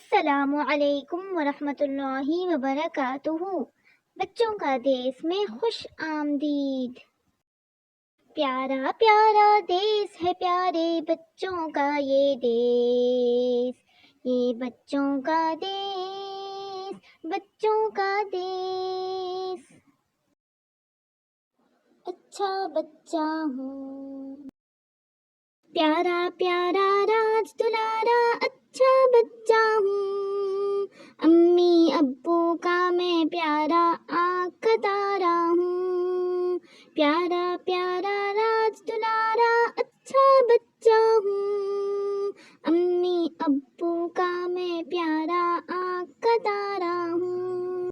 السلام علیکم ورحمۃ اللہ وبرکاتہ۔ بچوں کا دیس میں خوش آمدید۔ پیارا پیارا دیس ہے پیارے بچوں کا یہ دیس، یہ بچوں کا دیس، بچوں کا دیس۔ اچھا بچہ ہوں، پیارا پیارا راج دلارا، اچھا بچہ ہوں، امی ابو کا میں پیارا آنکھ کا تارا ہوں، پیارا پیارا راج دلارا، اچھا بچہ ہوں، امی ابو کا میں پیارا آنکھ کا تارا ہوں۔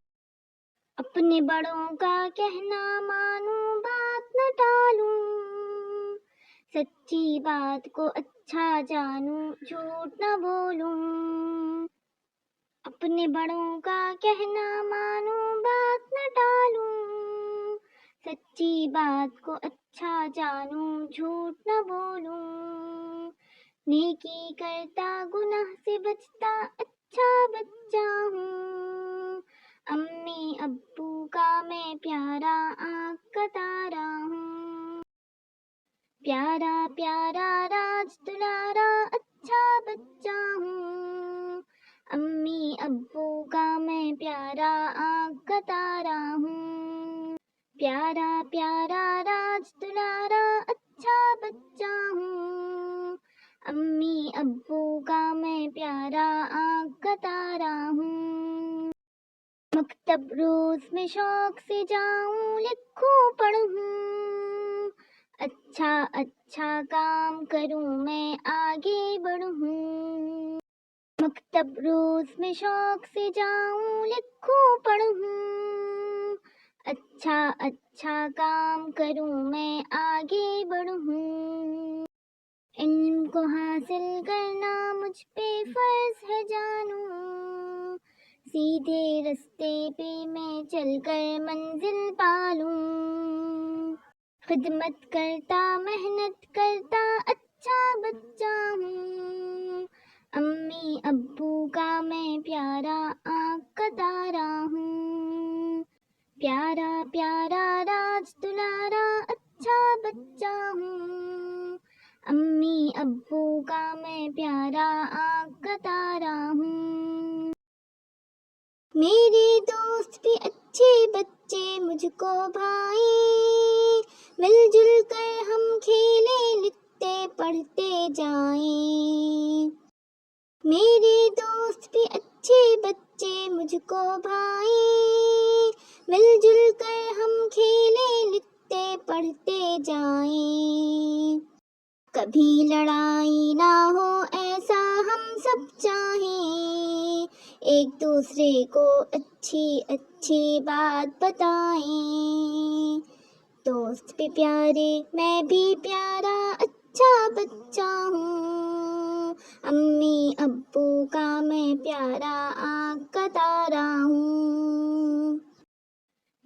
اپنے بڑوں کا کہنا مانوں، بات نہ ٹالوں، سچی بات کو اچھا جانوں، جھوٹ نہ بولوں۔ اپنے بڑوں کا کہنا مانوں، بات نہ ٹالوں، سچی بات کو اچھا جانوں، جھوٹ نہ بولوں۔ نیکی کرتا گناہ سے بچتا، اچھا بچہ ہوں، امی ابو کا میں پیارا آنکھ کا تارا ہوں، پیارا پیارا راج دلارا، اچھا بچہ ہوں، امی ابو کا میں پیارا آنکھ کا تارا ہوں، پیارا پیارا راج دلارا، اچھا بچہ ہوں، امی ابو کا میں پیارا آنکھ کا تارا ہوں۔ مکتب روز میں شوق سے جاؤں، لکھوں پڑھوں، اچھا اچھا کام کروں میں آگے بڑھوں۔ مکتب روز میں شوق سے جاؤں، لکھوں پڑھوں، اچھا اچھا کام کروں میں آگے بڑھوں۔ علم کو حاصل کرنا مجھ پہ فرض ہے جانوں، سیدھے رستے پہ میں چل کر منزل پالوں۔ خدمت کرتا محنت کرتا، اچھا بچہ ہوں، امی ابو کا میں پیارا آنکھ کا تارا ہوں، پیارا پیارا راج دلارا، اچھا بچہ ہوں، امی ابو کا میں پیارا آنکھ کا تارا ہوں۔ میرے دوست بھی اچھے بچے مجھ کو بھائیں، مل جل کر ہم کھیلیں لکھتے پڑھتے جائیں۔ میرے دوست بھی اچھے بچے مجھ کو بھائیں، مل جل کر ہم کھیلیں لکھتے پڑھتے جائیں۔ کبھی لڑائی نہ ہو ایسا ہم سب چاہیں، ایک دوسرے کو اچھی اچھی بات بتائیں۔ دوست بھی پیارے میں بھی پیارا، اچھا بچہ ہوں، امی ابو کا میں پیارا آنکھ کا تارا ہوں،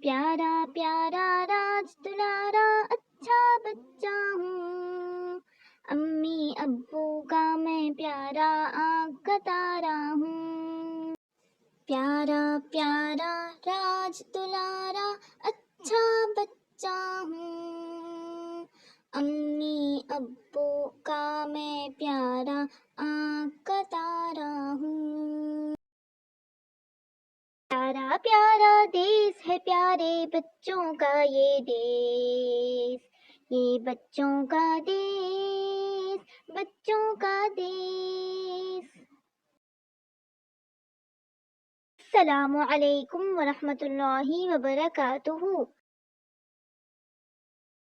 پیارا پیارا راج دلارا، اچھا بچہ ہوں، امی ابو کا میں پیارا آنکھ کا تارا ہوں، پیارا پیارا راج دلارا، اچھا بچہ ہوں، امی ابو کا میں پیارا آنکھ کا تارا ہوں۔ پیارا پیارا دیس ہے پیارے بچوں کا یہ دیس، یہ بچوں کا دیس، بچوں کا دیس۔ السلام علیکم ورحمۃ اللہ وبرکاتہ۔